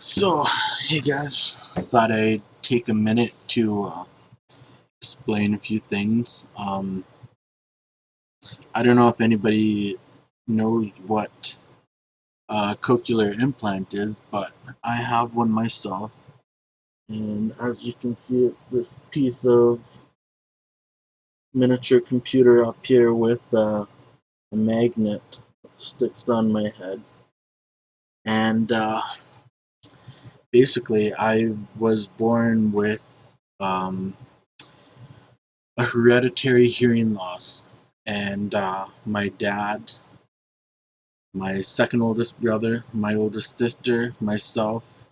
So, hey guys, I thought I'd take a minute to explain a few things. I don't know if anybody knows what a cochlear implant is, but I have one myself. And as you can see, this piece of miniature computer up here with a magnet sticks on my head. And basically, I was born with a hereditary hearing loss, and my dad, my second oldest brother, my oldest sister, myself,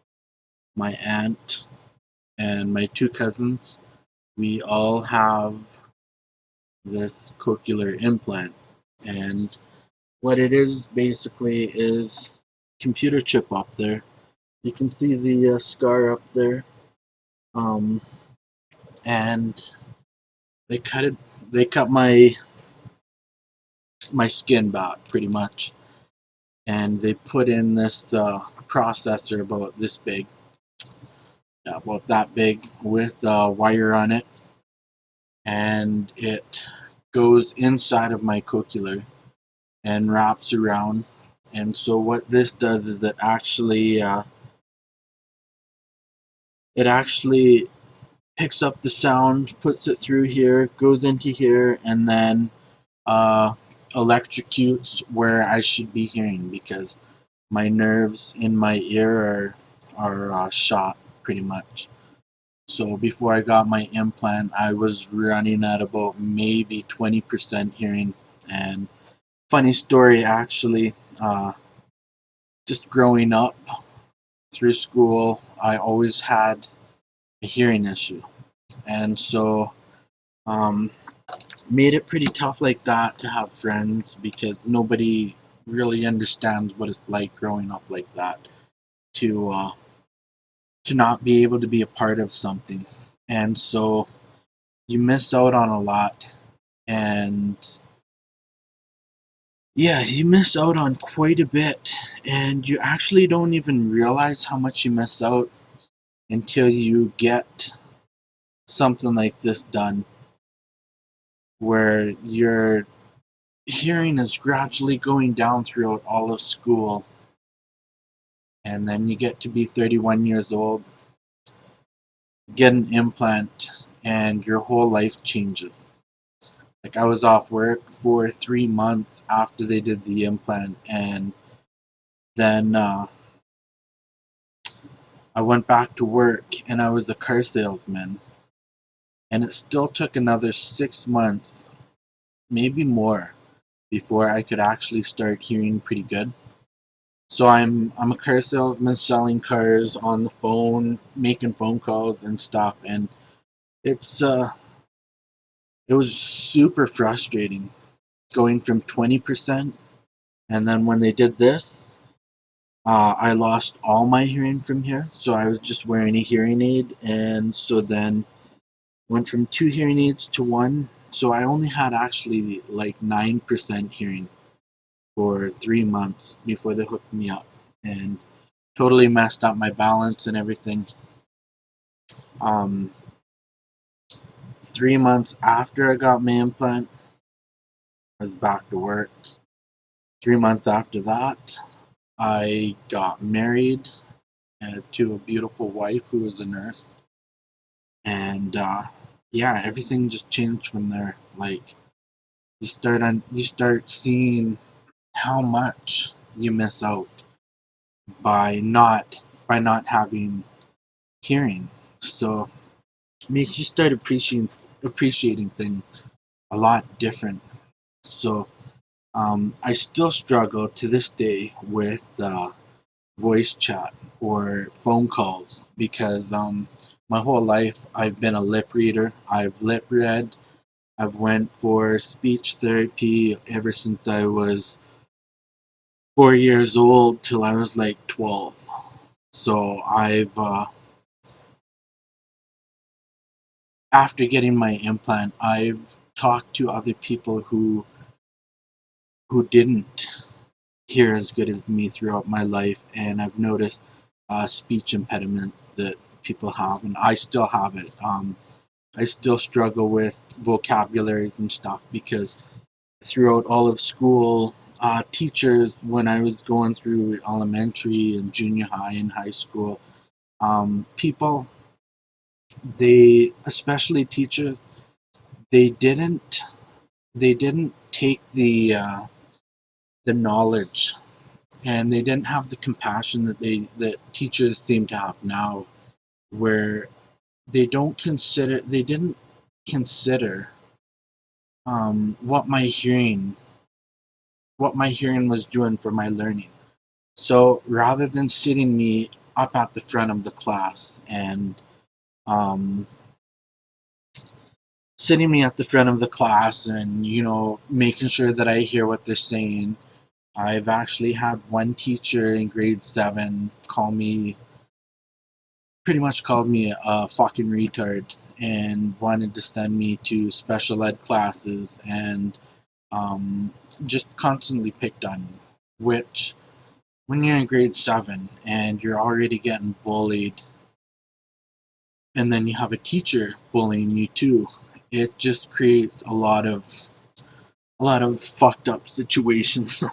my aunt, and my two cousins, we all have this cochlear implant. And what it is basically is computer chip up there. You can see the scar up there, um, and they cut it. They cut my skin back pretty much, and they put in this processor about this big, yeah, about that big, with a wire on it, and it goes inside of my cochlear and wraps around. And so what this does is that it actually picks up the sound, puts it through here, goes into here, and then uh, electrocutes where I should be hearing, because my nerves in my ear are shot pretty much. So before I got my implant, I was running at about maybe 20% hearing. And funny story, actually, just growing up through school, I always had a hearing issue, and so um, made it pretty tough like that to have friends, because nobody really understands what it's like growing up like that, to not be able to be a part of something. And so you miss out on a lot. And yeah, you miss out on quite a bit. And you actually don't even realize how much you miss out until you get something like this done, where your hearing is gradually going down throughout all of school. And then you get to be 31 years old, get an implant, and your whole life changes. Like, I was off work for 3 months after they did the implant, and then I went back to work, and I was the car salesman. And it still took another 6 months, maybe more, before I could actually start hearing pretty good. So I'm a car salesman selling cars on the phone, making phone calls and stuff, and it's it was super frustrating going from 20%, and then when they did this, I lost all my hearing from here, so I was just wearing a hearing aid, and so then went from two hearing aids to one, so I only had actually like 9% hearing for 3 months before they hooked me up, and totally messed up my balance and everything. Um, 3 months after I got my implant, I was back to work. 3 months after that, I got married to a beautiful wife who was a nurse, and yeah, everything just changed from there. Like, you start seeing how much you miss out by not having hearing. So it makes you start appreciating things a lot different. So I still struggle to this day with voice chat or phone calls, because my whole life I've been a lip reader. I've lip read. I've went for speech therapy ever since I was 4 years old till I was like 12. So after getting my implant, I've talked to other people who didn't hear as good as me throughout my life, and I've noticed speech impediment that people have, and I still have it. I still struggle with vocabularies and stuff because throughout all of school, teachers, when I was going through elementary and junior high and high school, people, they, especially teachers, they didn't they didn't take the knowledge, and they didn't have the compassion that teachers seem to have now, where they didn't consider what my hearing was doing for my learning. So rather than sitting me up at the front of the class and um, sitting me at the front of the class and making sure that I hear what they're saying, I've actually had one teacher in grade 7 pretty much called me a fucking retard and wanted to send me to special ed classes and just constantly picked on me. Which, when you're in grade 7 and you're already getting bullied, and then you have a teacher bullying you too, it just creates a lot of fucked up situations.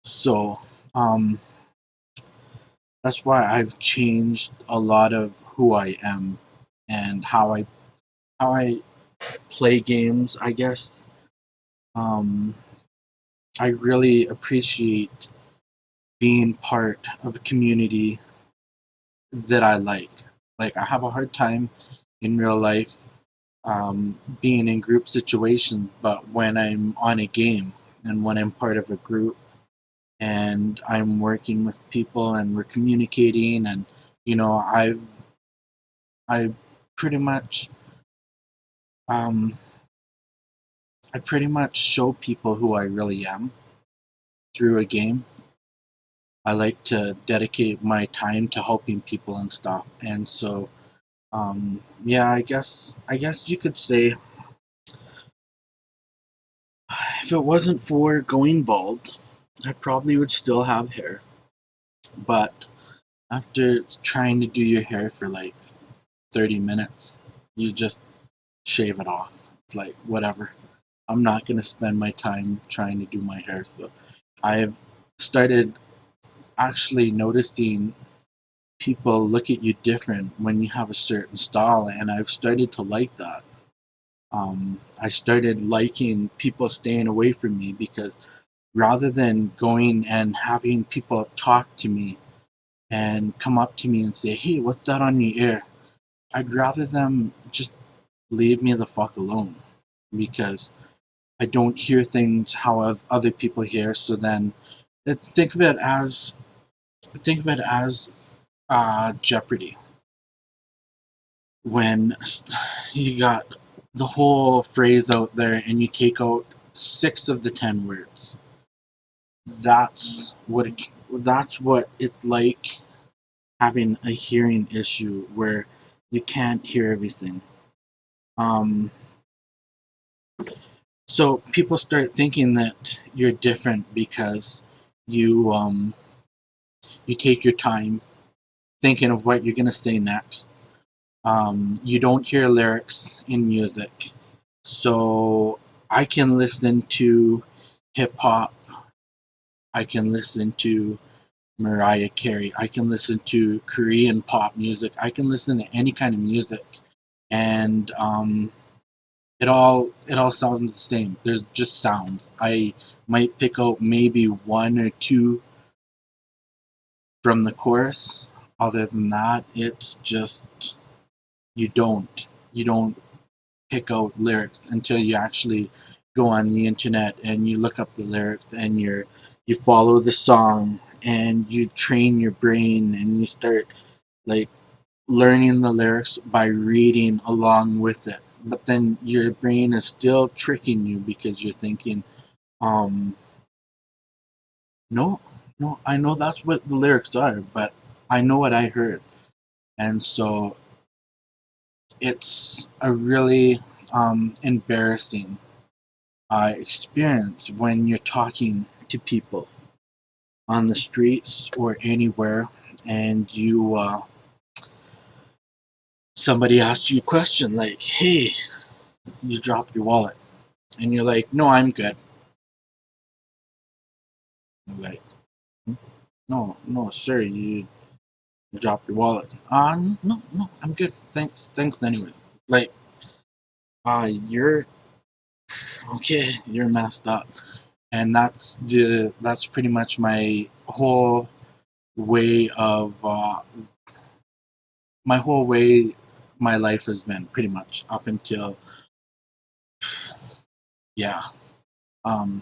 So, that's why I've changed a lot of who I am and how I play games, I guess. Um, I really appreciate being part of a community that I like. Like, I have a hard time in real life being in group situations, but when I'm on a game and when I'm part of a group and I'm working with people and we're communicating, and I pretty much um, I pretty much show people who I really am through a game. I like to dedicate my time to helping people and stuff, and so yeah, I guess you could say if it wasn't for going bald, I probably would still have hair. But after trying to do your hair for like 30 minutes, you just shave it off. It's like, whatever. I'm not going to spend my time trying to do my hair. So I've started actually noticing people look at you different when you have a certain style, and I've started to like that. I started liking people staying away from me because rather than going and having people talk to me and come up to me and say, "Hey, what's that on your ear?" I'd rather them just leave me the fuck alone because I don't hear things how other people hear. So then, think of it as Jeopardy, when you got the whole phrase out there and you take out 6 of the 10 words. That's what it's like having a hearing issue where you can't hear everything. Um, so people start thinking that you're different because you take your time thinking of what you're gonna say next. You don't hear lyrics in music, so I can listen to hip hop. I can listen to Mariah Carey. I can listen to Korean pop music. I can listen to any kind of music, and it all sounds the same. There's just sounds. I might pick out maybe one or two from the chorus. Other than that, it's just you don't pick out lyrics until you actually go on the internet and you look up the lyrics and you follow the song and you train your brain and you start like learning the lyrics by reading along with it. But then your brain is still tricking you because you're thinking, um, no, no, I know that's what the lyrics are, but I know what I heard. And so it's a really embarrassing experience when you're talking to people on the streets or anywhere. and you somebody asks you a question like, "Hey, you dropped your wallet," and you're like, "No, I'm good." You're like, "Hmm? No, no, sir, you dropped your wallet." No, no, I'm good. Thanks anyways. Like, you're okay. You're messed up, and that's pretty much my whole way of my whole way my life has been pretty much up until yeah. Um,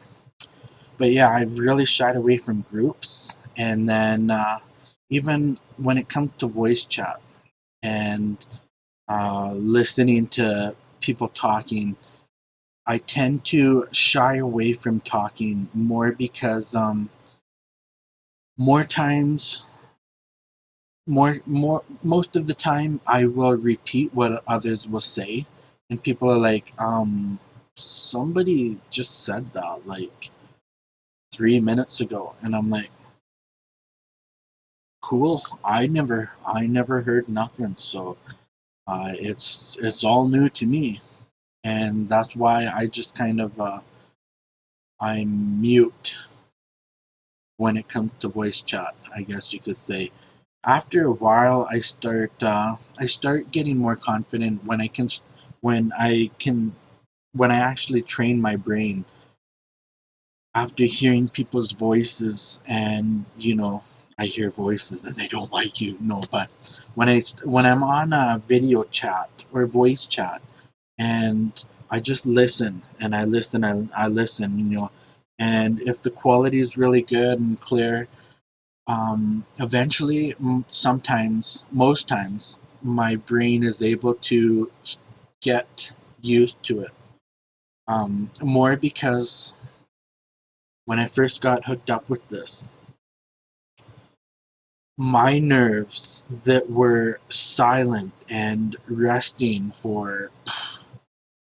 but yeah, I've really shied away from groups, and then even when it comes to voice chat and listening to people talking, I tend to shy away from talking more because more times, most of the time, I will repeat what others will say, and people are like, somebody just said that like 3 minutes ago, and I'm like, cool. I never heard nothing, so it's all new to me, and that's why I just kind of I mute when it comes to voice chat, I guess you could say. After a while, I start getting more confident when I can when I actually train my brain after hearing people's voices, and I hear voices and they don't like you. No, but when I'm on a video chat or voice chat, and I just listen and I listen, and if the quality is really good and clear, eventually, sometimes, most times, my brain is able to get used to it. More because when I first got hooked up with this, my nerves that were silent and resting for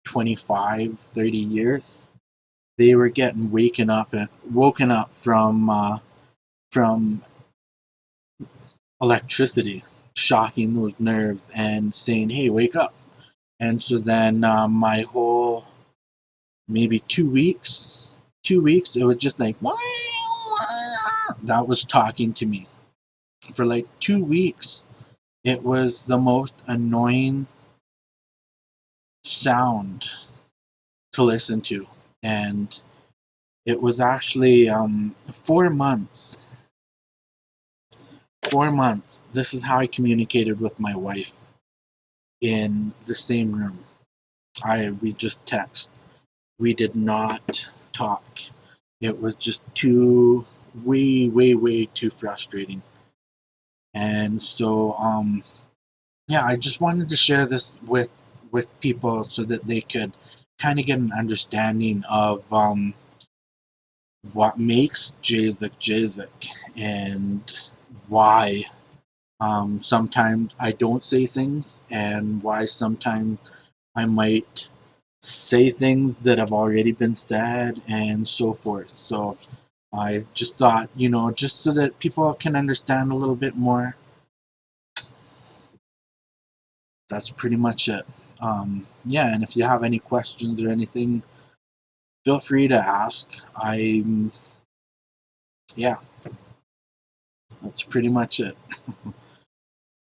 25, 30 years, they were getting woken up from electricity shocking those nerves and saying, "Hey, wake up." And so then my whole maybe 2 weeks, 2 weeks, it was just like that was talking to me for like 2 weeks. It was the most annoying sound to listen to, and it was actually 4 months. 4 months. This is how I communicated with my wife in the same room. We just text. We did not talk. It was just too way, way, way too frustrating. And so yeah, I just wanted to share this with people so that they could kind of get an understanding of what makes Jaizek and why sometimes I don't say things, and why sometimes I might say things that have already been said, and so forth. So I just thought, just so that people can understand a little bit more, that's pretty much it. Yeah, and if you have any questions or anything, feel free to ask. Yeah, that's pretty much it.